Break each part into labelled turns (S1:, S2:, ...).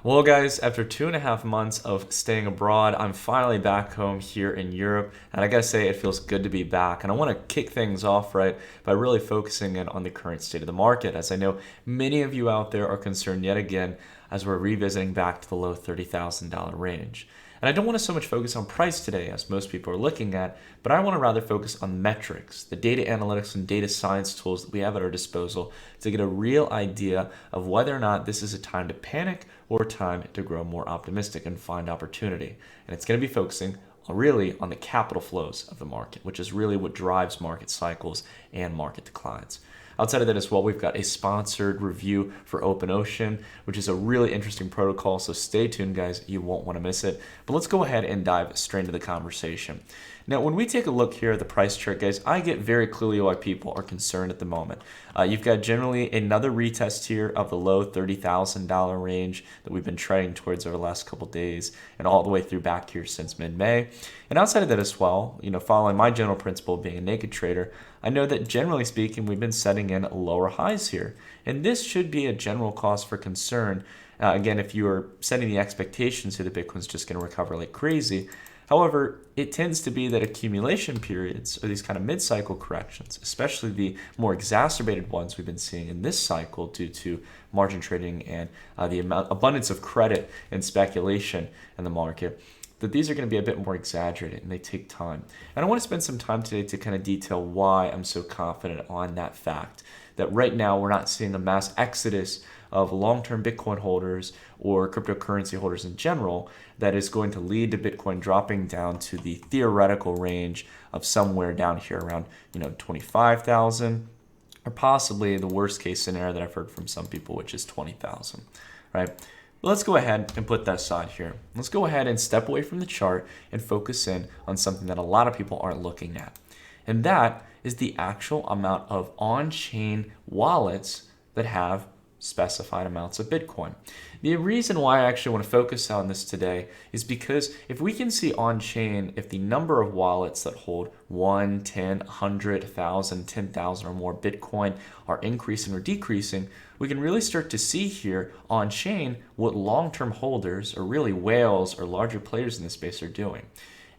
S1: Well, guys, after 2.5 months of staying abroad, I'm finally back home here in Europe, and I gotta say, it feels good to be back. And I want to kick things off right by really focusing in on the current state of the market, as I know many of you out there are concerned yet again as we're revisiting back to the low $30,000 range. And I don't want to so much focus on price today, as most people are looking at, but I want to rather focus on metrics, the data analytics and data science tools that we have at our disposal to get a real idea of whether or not this is a time to panic or a time to grow more optimistic and find opportunity. And it's going to be focusing really on the capital flows of the market, which is really what drives market cycles and market declines. Outside of that as well, we've got a sponsored review for OpenOcean, which is a really interesting protocol. So stay tuned, guys. You won't want to miss it. But let's go ahead and dive straight into the conversation. Now, when we take a look here at the price chart, guys, I get very clearly why people are concerned at the moment. You've got generally another retest here of the low $30,000 range that we've been trading towards over the last couple days and all the way through back here since mid-May. And outside of that as well, following my general principle of being a naked trader, I know that generally speaking, we've been setting in lower highs here. And this should be a general cause for concern. Again, if you are setting the expectations that Bitcoin's just going to recover like crazy. However, it tends to be that accumulation periods or these kind of mid-cycle corrections, especially the more exacerbated ones we've been seeing in this cycle due to margin trading and the abundance of credit and speculation in the market, that these are going to be a bit more exaggerated and they take time. And I want to spend some time today to kind of detail why I'm so confident on that fact that right now we're not seeing a mass exodus of long-term Bitcoin holders or cryptocurrency holders in general that is going to lead to Bitcoin dropping down to the theoretical range of somewhere down here around 25,000 or possibly the worst case scenario that I've heard from some people, which is 20,000, right? But let's go ahead and put that aside here. Let's go ahead and step away from the chart and focus in on something that a lot of people aren't looking at. And that is the actual amount of on-chain wallets that have specified amounts of Bitcoin. The reason why I actually want to focus on this today is because if we can see on-chain, if the number of wallets that hold 1, 10, 100, 1,000, 10,000 or more Bitcoin are increasing or decreasing, we can really start to see here on-chain what long-term holders or really whales or larger players in this space are doing.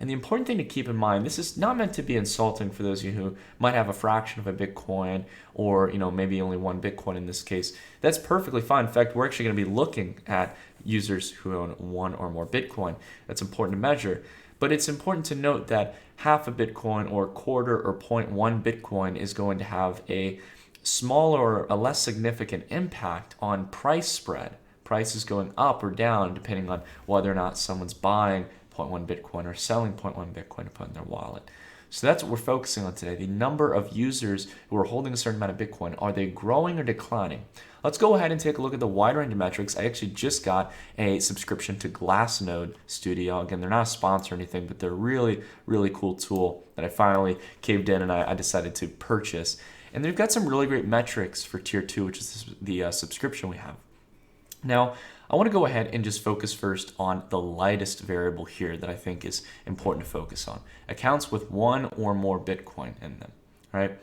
S1: And the important thing to keep in mind, this is not meant to be insulting for those of you who might have a fraction of a Bitcoin or maybe only one Bitcoin in this case. That's perfectly fine. In fact, we're actually going to be looking at users who own one or more Bitcoin. That's important to measure. But it's important to note that half a Bitcoin or a quarter or 0.1 Bitcoin is going to have a smaller or a less significant impact on price spread. Prices going up or down depending on whether or not someone's buying 0.1 Bitcoin or selling 0.1 Bitcoin to put in their wallet. So that's what we're focusing on today. The number of users who are holding a certain amount of Bitcoin, are they growing or declining? Let's go ahead and take a look at the wide range of metrics. I actually just got a subscription to Glassnode Studio. Again, they're not a sponsor or anything, but they're a really, really cool tool that I finally caved in and I decided to purchase. And they've got some really great metrics for Tier 2, which is the subscription we have. Now, I want to go ahead and just focus first on the lightest variable here that I think is important to focus on. Accounts with one or more Bitcoin in them, right?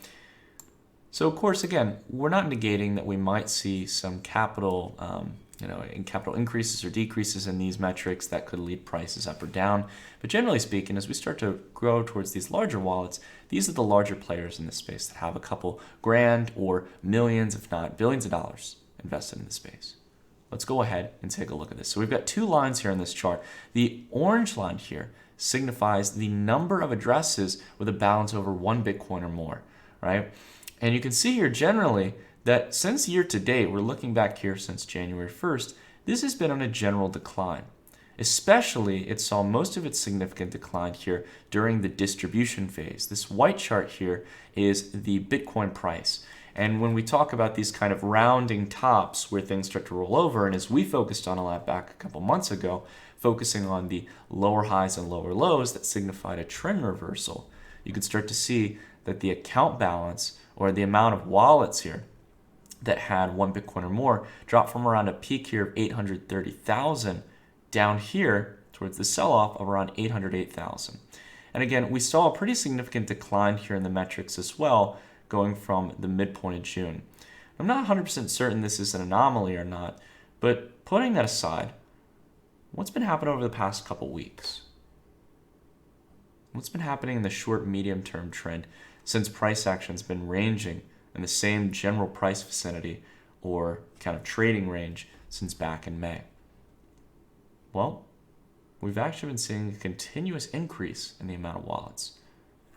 S1: So of course, again, we're not negating that we might see some capital, in capital increases or decreases in these metrics that could lead prices up or down. But generally speaking, as we start to grow towards these larger wallets, these are the larger players in this space that have a couple grand or millions, if not billions of dollars invested in the space. Let's go ahead and take a look at this. So we've got two lines here in this chart. The orange line here signifies the number of addresses with a balance over 1 Bitcoin or more, right? And you can see here generally that since year to date, we're looking back here since January 1st, this has been on a general decline. Especially, it saw most of its significant decline here during the distribution phase. This white chart here is the Bitcoin price. And when we talk about these kind of rounding tops where things start to roll over, and as we focused on a lot back a couple months ago, focusing on the lower highs and lower lows that signified a trend reversal, you could start to see that the account balance or the amount of wallets here that had 1 Bitcoin or more dropped from around a peak here of 830,000 down here towards the sell-off of around 808,000. And again, we saw a pretty significant decline here in the metrics as well, going from the midpoint of June. I'm not 100% certain this is an anomaly or not, but putting that aside, What's been happening over the past couple weeks? What's been happening in the short, medium term trend since price action's been ranging in the same general price vicinity or kind of trading range since back in May? Well, we've actually been seeing a continuous increase in the amount of wallets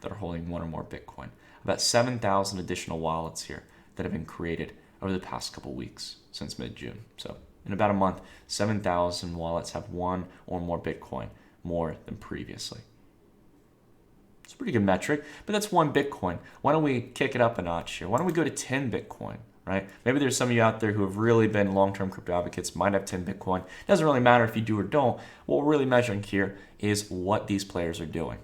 S1: that are holding one or more Bitcoin. About 7,000 additional wallets here that have been created over the past couple weeks since mid-June. So in about a month, 7,000 wallets have one or more Bitcoin more than previously. It's a pretty good metric, but that's one Bitcoin. Why don't we kick it up a notch here? Why don't we go to 10 Bitcoin, right? Maybe there's some of you out there who have really been long-term crypto advocates, might have 10 Bitcoin. It doesn't really matter if you do or don't. What we're really measuring here is what these players are doing.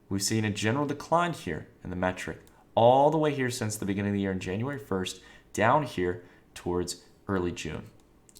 S1: We've seen a general decline here in the metric all the way here since the beginning of the year on January 1st, down here towards early June.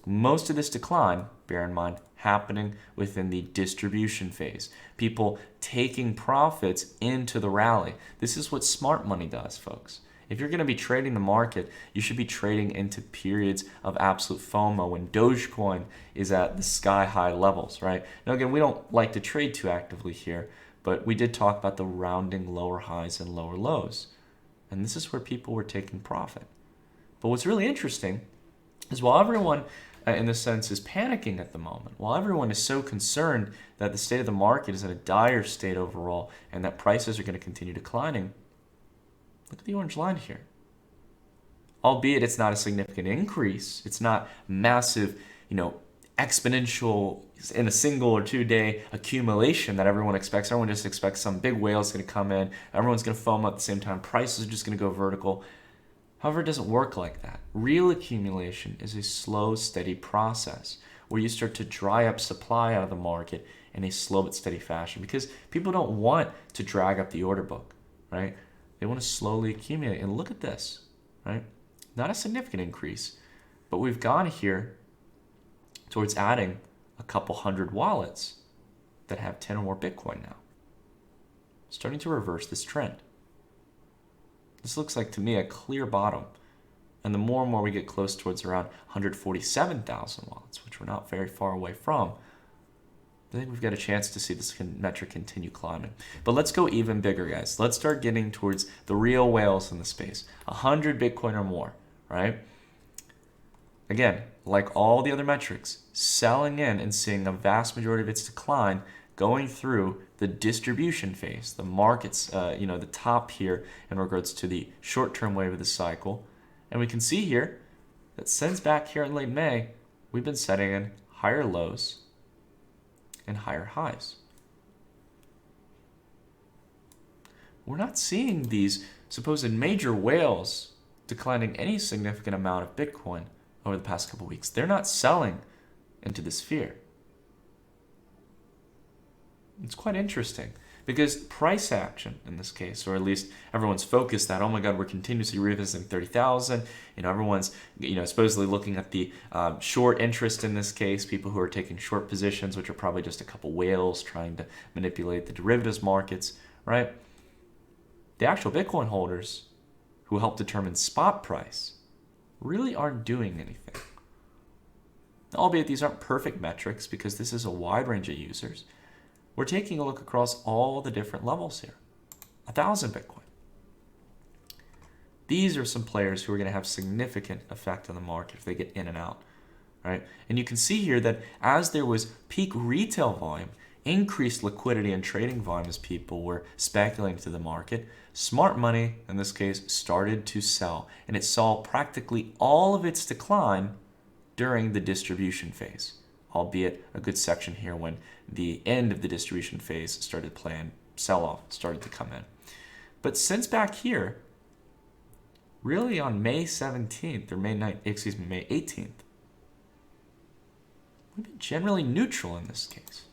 S1: Most of this decline, bear in mind, happening within the distribution phase. People taking profits into the rally. This is what smart money does, folks. If you're going to be trading the market, you should be trading into periods of absolute FOMO when Dogecoin is at the sky-high levels, right? Now, again, we don't like to trade too actively here, but we did talk about the rounding lower highs and lower lows. And this is where people were taking profit. But what's really interesting is while everyone, in this sense, is panicking at the moment, while everyone is so concerned that the state of the market is in a dire state overall and that prices are going to continue declining, look at the orange line here. Albeit it's not a significant increase, it's not massive, exponential in a single or 2 day accumulation that everyone expects. Everyone just expects some big whale is going to come in. Everyone's going to FOMO at the same time. Prices are just going to go vertical. However, it doesn't work like that. Real accumulation is a slow, steady process where you start to dry up supply out of the market in a slow but steady fashion because people don't want to drag up the order book, right? They want to slowly accumulate. And look at this, right? Not a significant increase, but we've gone here towards adding a couple hundred wallets that have 10 or more Bitcoin now. Starting to reverse this trend. This looks like, to me, a clear bottom. And the more and more we get close towards around 147,000 wallets, which we're not very far away from, I think we've got a chance to see this metric continue climbing. But let's go even bigger, guys. Let's start getting towards the real whales in the space. 100 Bitcoin or more, right? Again, like all the other metrics, selling in and seeing a vast majority of its decline going through the distribution phase, the markets, the top here in regards to the short-term wave of the cycle. And we can see here that since back here in late May, we've been setting in higher lows and higher highs. We're not seeing these supposed major whales declining any significant amount of Bitcoin over the past couple weeks. They're not selling into this fear. It's quite interesting because price action in this case, or at least everyone's focused that, oh my God, we're continuously revisiting 30,000. Everyone's, supposedly looking at the short interest in this case, people who are taking short positions, which are probably just a couple whales trying to manipulate the derivatives markets, right? The actual Bitcoin holders who help determine spot price really aren't doing anything. Albeit these aren't perfect metrics because this is a wide range of users. We're taking a look across all the different levels here. 1,000 Bitcoin. These are some players who are going to have significant effect on the market if they get in and out, right? And you can see here that as there was peak retail volume, increased liquidity and trading volume as people were speculating to the market, smart money, in this case, started to sell. And it saw practically all of its decline during the distribution phase, albeit a good section here when the end of the distribution phase started playing, sell-off started to come in. But since back here, really on May 17th, or May 18th, we've been generally neutral in this case.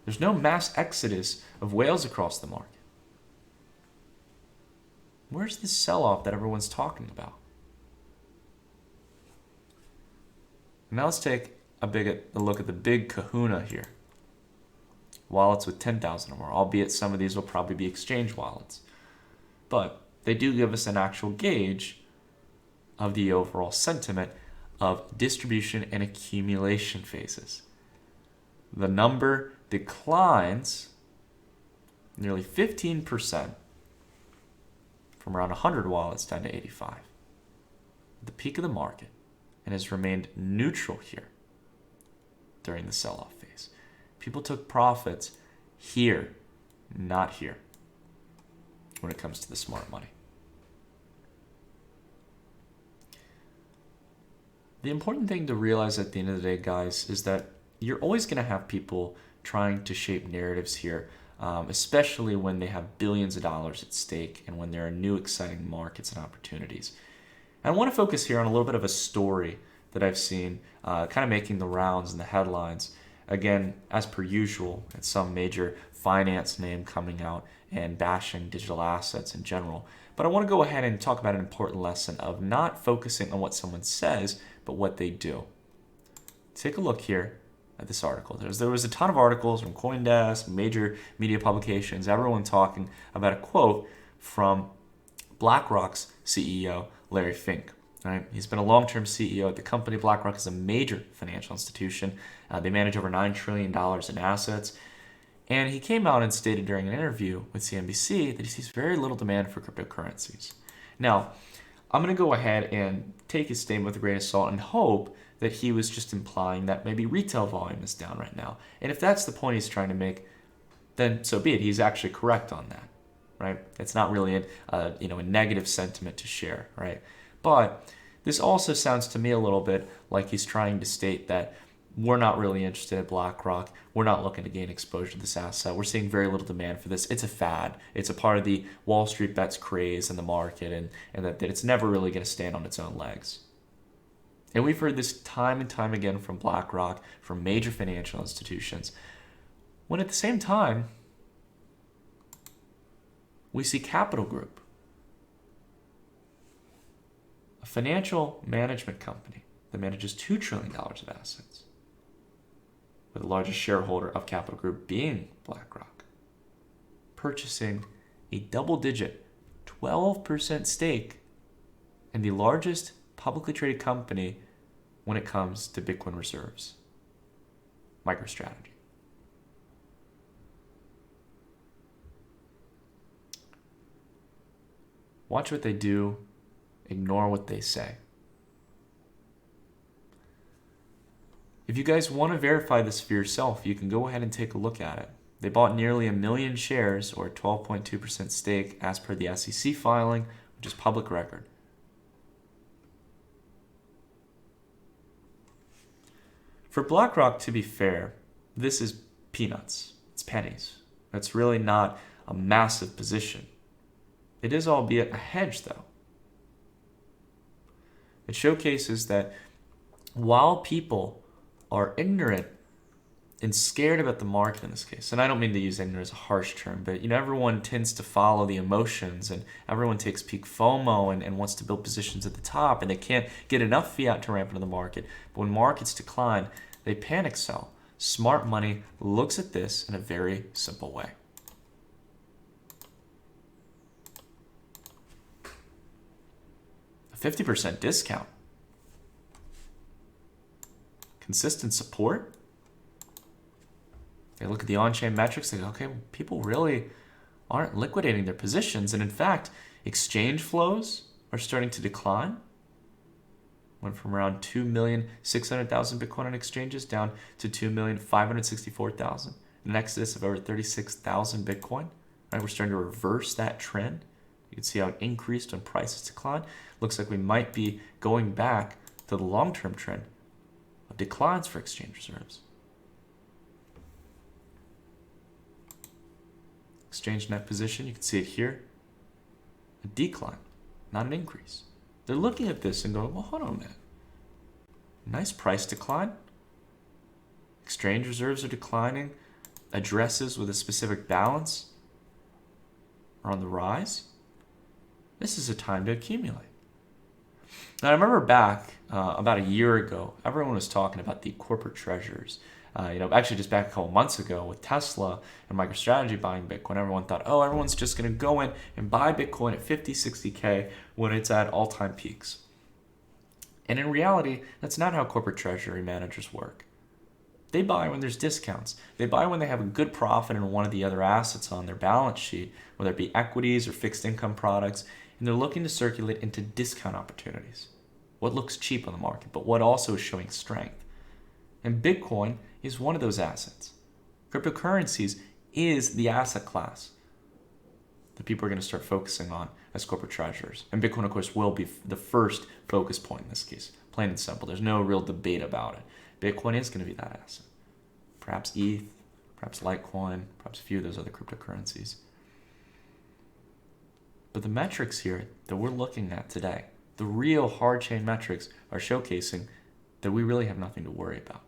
S1: There's no mass exodus of whales across the market. Where's the sell-off that everyone's talking about? Now let's take a look at the big kahuna here. Wallets with 10,000 or more, albeit some of these will probably be exchange wallets. But they do give us an actual gauge of the overall sentiment of distribution and accumulation phases. the number declines nearly 15% from around 100 wallets down to 85 at the peak of the market, and has remained neutral here during the sell-off phase. People took profits here, not here, when it comes to the smart money. The important thing to realize at the end of the day, guys, is that you're always going to have people trying to shape narratives here, especially when they have billions of dollars at stake and when there are new exciting markets and opportunities. And I want to focus here on a little bit of a story that I've seen kind of making the rounds in the headlines. Again, as per usual, it's some major finance name coming out and bashing digital assets in general. But I want to go ahead and talk about an important lesson of not focusing on what someone says, but what they do. Take a look here at this article. There was a ton of articles from CoinDesk, major media publications, everyone talking about a quote from BlackRock's CEO, Larry Fink. Right? He's been a long-term CEO at the company. BlackRock is a major financial institution. They manage over $9 trillion in assets. And he came out and stated during an interview with CNBC that he sees very little demand for cryptocurrencies. Now, I'm going to go ahead and take his statement with a grain of salt and hope that he was just implying that maybe retail volume is down right now. And if that's the point he's trying to make, then so be it. He's actually correct on that, right? It's not really a negative sentiment to share, right? But this also sounds to me a little bit like he's trying to state that we're not really interested in BlackRock. We're not looking to gain exposure to this asset. We're seeing very little demand for this. It's a fad. It's a part of the Wall Street bets craze in the market, and that it's never really going to stand on its own legs. And we've heard this time and time again from BlackRock, from major financial institutions, when at the same time, we see Capital Group, a financial management company that manages $2 trillion of assets, with the largest shareholder of Capital Group being BlackRock, purchasing a double-digit 12% stake in the largest publicly traded company when it comes to Bitcoin reserves, MicroStrategy. Watch what they do, ignore what they say. If you guys want to verify this for yourself, you can go ahead and take a look at it. They bought nearly 1 million shares, or 12.2% stake, as per the SEC filing, which is public record. For BlackRock, to be fair, this is peanuts. It's pennies. It's really not a massive position. It is, albeit, a hedge, though. It showcases that while people are ignorant and scared about the market in this case, and I don't mean to use ignorant as a harsh term, but everyone tends to follow the emotions, and everyone takes peak FOMO and wants to build positions at the top, and they can't get enough fiat to ramp into the market. But when markets decline, they panic sell. Smart money looks at this in a very simple way. A 50% discount. Consistent support. They look at the on-chain metrics, they go, okay, people really aren't liquidating their positions. And in fact, exchange flows are starting to decline. Went from around 2,600,000 Bitcoin on exchanges down to 2,564,000. An exodus of over 36,000 Bitcoin. Right, we're starting to reverse that trend. You can see how it increased when prices declined. Looks like we might be going back to the long-term trend of declines for exchange reserves. Exchange net position, you can see it here. A decline, not an increase. They're looking at this and going, well, hold on a minute. Nice price decline. Exchange reserves are declining. Addresses with a specific balance are on the rise. This is a time to accumulate. Now, I remember back about a year ago, everyone was talking about the corporate treasurers. Actually just back a couple months ago with Tesla and MicroStrategy buying Bitcoin, everyone thought, oh, everyone's just going to go in and buy Bitcoin at 50, 60K when it's at all-time peaks. And in reality, that's not how corporate treasury managers work. They buy when there's discounts. They buy when they have a good profit in one of the other assets on their balance sheet, whether it be equities or fixed income products, and they're looking to circulate into discount opportunities. What looks cheap on the market, but what also is showing strength. And Bitcoin is one of those assets. Cryptocurrencies is the asset class that people are going to start focusing on as corporate treasurers. And Bitcoin, of course, will be the first focus point in this case. Plain and simple. There's no real debate about it. Bitcoin is going to be that asset. Perhaps ETH, perhaps Litecoin, perhaps a few of those other cryptocurrencies. But the metrics here that we're looking at today, the real hard chain metrics, are showcasing that we really have nothing to worry about.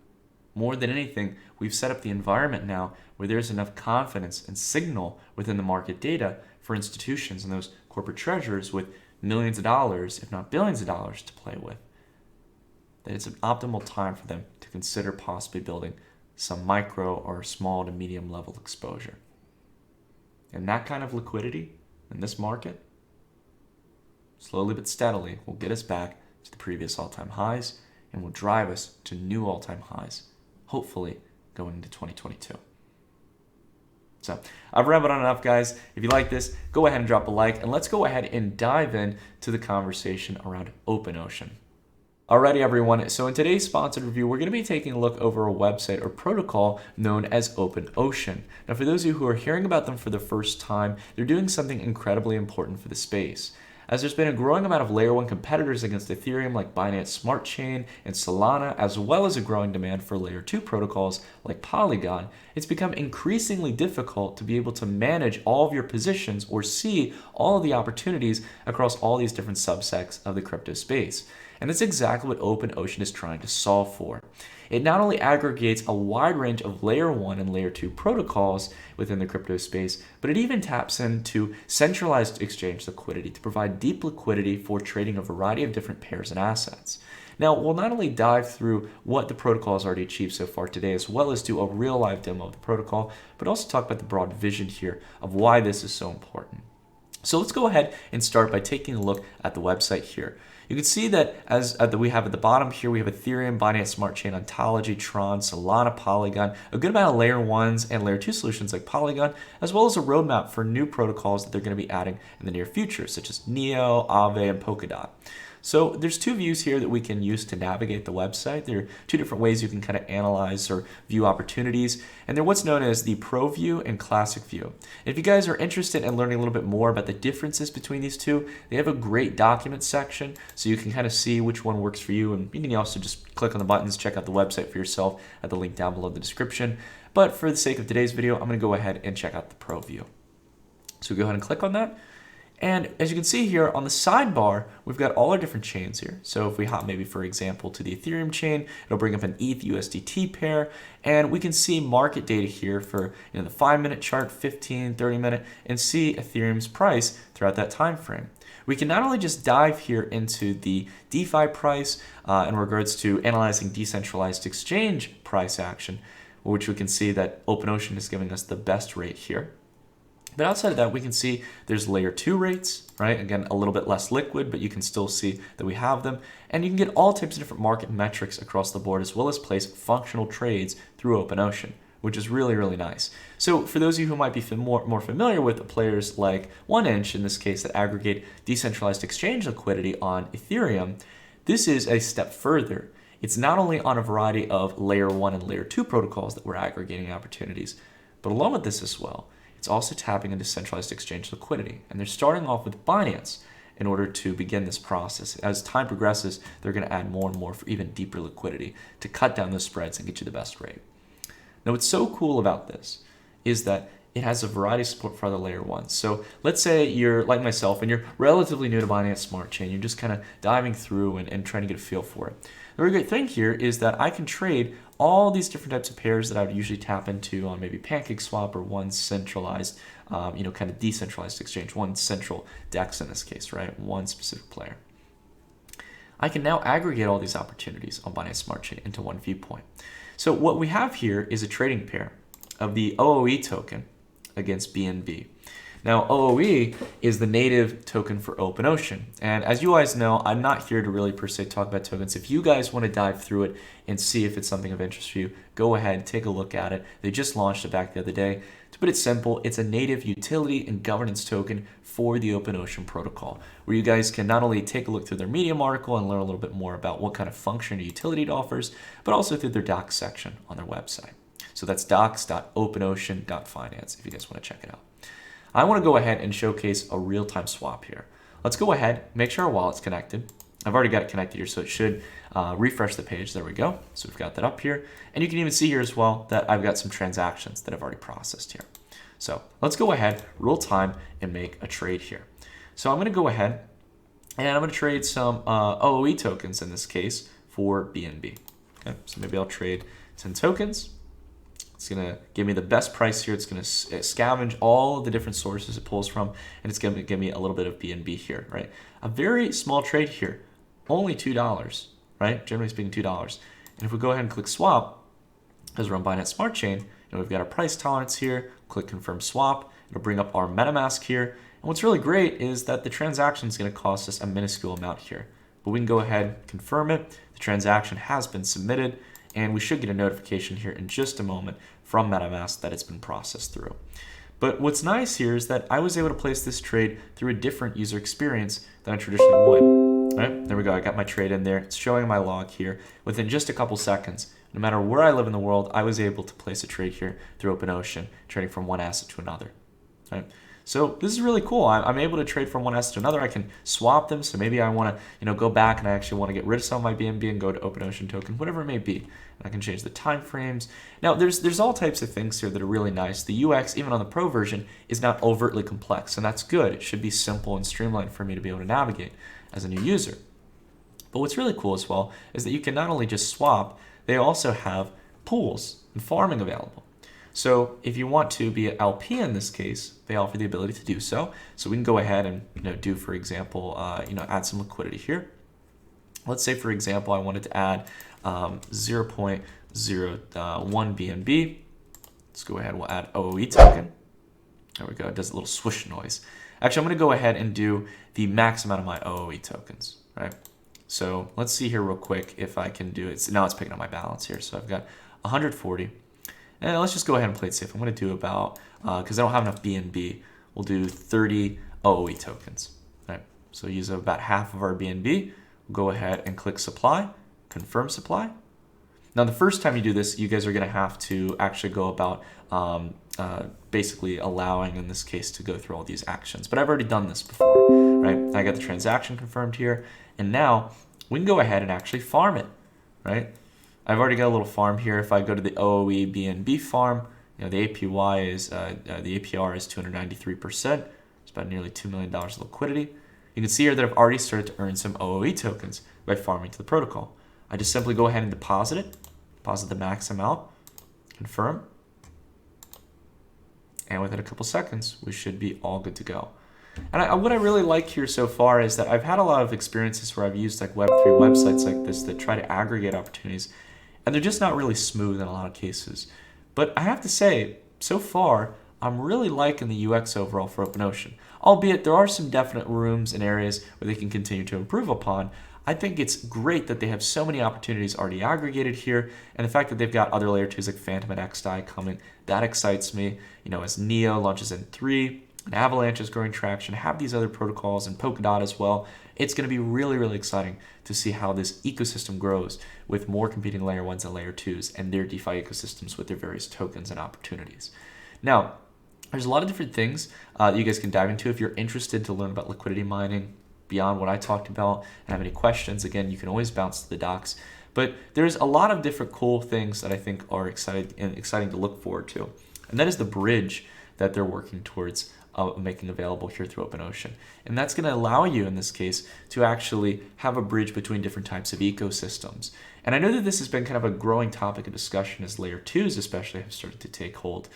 S1: More than anything, we've set up the environment now where there's enough confidence and signal within the market data for institutions and those corporate treasurers with millions of dollars, if not billions of dollars, to play with, that it's an optimal time for them to consider possibly building some micro or small to medium level exposure. And that kind of liquidity in this market, slowly but steadily, will get us back to the previous all-time highs and will drive us to new all-time highs, hopefully going into 2022. So I've rambled on enough, guys. If you like this, go ahead and drop a like, and let's go ahead and dive into the conversation around OpenOcean. Alrighty, everyone. So in today's sponsored review, we're going to be taking a look over a website or protocol known as OpenOcean. Now, for those of you who are hearing about them for the first time, they're doing something incredibly important for the space. As there's been a growing amount of layer 1 competitors against Ethereum like Binance Smart Chain and Solana, as well as a growing demand for layer 2 protocols like Polygon, it's become increasingly difficult to be able to manage all of your positions or see all of the opportunities across all these different subsects of the crypto space. And that's exactly what OpenOcean is trying to solve for. It not only aggregates a wide range of layer 1 and layer 2 protocols within the crypto space, but it even taps into centralized exchange liquidity to provide deep liquidity for trading a variety of different pairs and assets. Now, we'll not only dive through what the protocol has already achieved so far today, as well as do a real live demo of the protocol, but also talk about the broad vision here of why this is so important. So let's go ahead and start by taking a look at the website here. You can see that we have at the bottom here, we have Ethereum, Binance Smart Chain, Ontology, Tron, Solana, Polygon, a good amount of layer 1s and layer 2 solutions like Polygon, as well as a roadmap for new protocols that they're going to be adding in the near future, such as Neo, Aave, and Polkadot. So there's two views here that we can use to navigate the website. There are two different ways you can kind of analyze or view opportunities, and they're what's known as the Pro View and Classic View. If you guys are interested in learning a little bit more about the differences between these two, they have a great document section, so you can kind of see which one works for you, and you can also just click on the buttons, check out the website for yourself at the link down below in the description. But for the sake of today's video, I'm going to go ahead and check out the Pro View. So go ahead and click on that. And as you can see here on the sidebar, we've got all our different chains here. So if we hop maybe, for example, to the Ethereum chain, it'll bring up an ETH USDT pair, and we can see market data here for the 5-minute chart, 15, 30-minute, and see Ethereum's price throughout that time frame. We can not only just dive here into the DeFi price in regards to analyzing decentralized exchange price action, which we can see that OpenOcean is giving us the best rate here. But outside of that, we can see there's layer 2 rates, right? Again, a little bit less liquid, but you can still see that we have them. And you can get all types of different market metrics across the board, as well as place functional trades through OpenOcean, which is really, really nice. So for those of you who might be more familiar with players like 1inch, in this case, that aggregate decentralized exchange liquidity on Ethereum, this is a step further. It's not only on a variety of layer 1 and layer 2 protocols that we're aggregating opportunities, but along with this as well, it's also tapping into centralized exchange liquidity. And they're starting off with Binance in order to begin this process. As time progresses, they're going to add more and more for even deeper liquidity to cut down those spreads and get you the best rate. Now, what's so cool about this is that it has a variety of support for other layer 1s. So let's say you're like myself and you're relatively new to Binance Smart Chain. You're just kind of diving through and trying to get a feel for it. The really great thing here is that I can trade all these different types of pairs that I would usually tap into on maybe PancakeSwap or one centralized, kind of decentralized exchange, one central DEX in this case, right? One specific player. I can now aggregate all these opportunities on Binance Smart Chain into one viewpoint. So what we have here is a trading pair of the OOE token against BNB. Now, OOE is the native token for OpenOcean. And as you guys know, I'm not here to really per se talk about tokens. If you guys want to dive through it and see if it's something of interest for you, go ahead, take a look at it. They just launched it back the other day. To put it simple, it's a native utility and governance token for the OpenOcean protocol, where you guys can not only take a look through their Medium article and learn a little bit more about what kind of function or utility it offers, but also through their docs section on their website. So that's docs.openocean.finance if you guys want to check it out. I want to go ahead and showcase a real-time swap here. Let's go ahead, make sure our wallet's connected. I've already got it connected here, so it should refresh the page. There we go. So we've got that up here. And you can even see here as well that I've got some transactions that I've already processed here. So let's go ahead, real time, and make a trade here. So I'm going to go ahead and I'm going to trade some OOE tokens in this case for BNB. Okay, so maybe I'll trade 10 tokens. It's going to give me the best price here. It's going to scavenge all of the different sources it pulls from, and it's going to give me a little bit of BNB here, right? A very small trade here, only $2, right? Generally speaking, $2. And if we go ahead and click swap, because we're on Binance Smart Chain, and we've got our price tolerance here, click confirm swap, it'll bring up our MetaMask here. And what's really great is that the transaction is going to cost us a minuscule amount here. But we can go ahead, confirm it. The transaction has been submitted, and we should get a notification here in just a moment from MetaMask that it's been processed through. But what's nice here is that I was able to place this trade through a different user experience than I traditionally would. All right, there we go. I got my trade in there. It's showing my log here. Within just a couple seconds, no matter where I live in the world, I was able to place a trade here through OpenOcean, trading from one asset to another. All right. So this is really cool. I'm able to trade from one asset to another. I can swap them. So maybe I want to, go back and I actually want to get rid of some of my BNB and go to OpenOcean token, whatever it may be. And I can change the time frames. Now there's all types of things here that are really nice. The UX, even on the Pro version, is not overtly complex, and that's good. It should be simple and streamlined for me to be able to navigate as a new user. But what's really cool as well is that you can not only just swap, they also have pools and farming available. So if you want to be an LP in this case, they offer the ability to do so. So we can go ahead and do, for example, add some liquidity here. Let's say, for example, I wanted to add 0.01 BNB. Let's go ahead. We'll add OOE token. There we go. It does a little swish noise. Actually, I'm going to go ahead and do the max amount of my OOE tokens. Right. So let's see here real quick if I can do it. Now it's picking up my balance here. So I've got 140. And let's just go ahead and play it safe. I'm going to do about, because I don't have enough BNB, we'll do 30 OOE tokens. All right. So use about half of our BNB. We'll go ahead and click supply, confirm supply. Now, the first time you do this, you guys are going to have to actually go about basically allowing, in this case, to go through all these actions. But I've already done this before, right? I got the transaction confirmed here. And now we can go ahead and actually farm it, right? I've already got a little farm here. If I go to the OOE BNB farm, the APY is the APR is 293%. It's about nearly $2 million of liquidity. You can see here that I've already started to earn some OOE tokens by farming to the protocol. I just simply go ahead and deposit it, deposit the max amount, confirm, and within a couple seconds, we should be all good to go. And what I really like here so far is that I've had a lot of experiences where I've used like Web3 websites like this that try to aggregate opportunities, and they're just not really smooth in a lot of cases. But I have to say, so far, I'm really liking the UX overall for OpenOcean. Albeit there are some definite rooms and areas where they can continue to improve upon. I think it's great that they have so many opportunities already aggregated here, and the fact that they've got other layer 2s like Phantom and XDAI coming, that excites me. As Neo launches in 3, and Avalanche is growing traction, have these other protocols, and Polkadot as well. It's going to be really, really exciting to see how this ecosystem grows with more competing layer 1s and layer 2s and their DeFi ecosystems with their various tokens and opportunities. Now, there's a lot of different things that you guys can dive into if you're interested to learn about liquidity mining beyond what I talked about and have any questions. Again, you can always bounce to the docs. But there's a lot of different cool things that I think are exciting to look forward to. And that is the bridge that they're working towards making available here through OpenOcean. And that's going to allow you, in this case, to actually have a bridge between different types of ecosystems. And I know that this has been kind of a growing topic of discussion as layer 2s especially have started to take hold.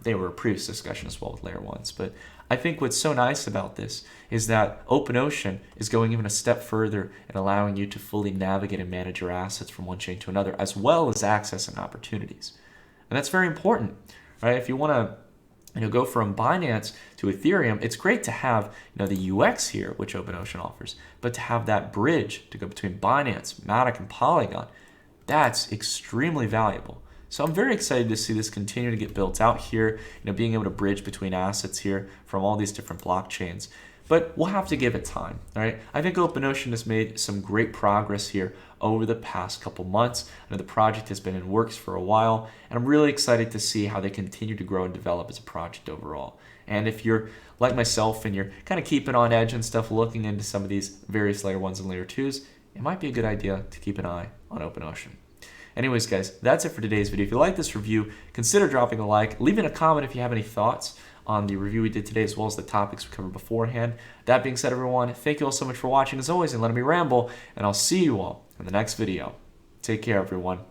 S1: They were a previous discussion as well with layer 1s. But I think what's so nice about this is that OpenOcean is going even a step further and allowing you to fully navigate and manage your assets from one chain to another, as well as accessing opportunities. And that's very important, right? If you want to go from Binance to Ethereum, it's great to have the UX here, which OpenOcean offers, but to have that bridge to go between Binance, Matic, and Polygon, that's extremely valuable. So I'm very excited to see this continue to get built out here, being able to bridge between assets here from all these different blockchains. But we'll have to give it time, all right? I think OpenOcean has made some great progress here over the past couple months. I know the project has been in works for a while, and I'm really excited to see how they continue to grow and develop as a project overall. And if you're like myself and you're kind of keeping on edge and stuff, looking into some of these various layer 1s and layer 2s, it might be a good idea to keep an eye on OpenOcean. Anyways, guys, that's it for today's video. If you like this review, consider dropping a like, leaving a comment if you have any thoughts on the review we did today, as well as the topics we covered beforehand. That being said, everyone, thank you all so much for watching as always and letting me ramble, and I'll see you all in the next video. Take care, everyone.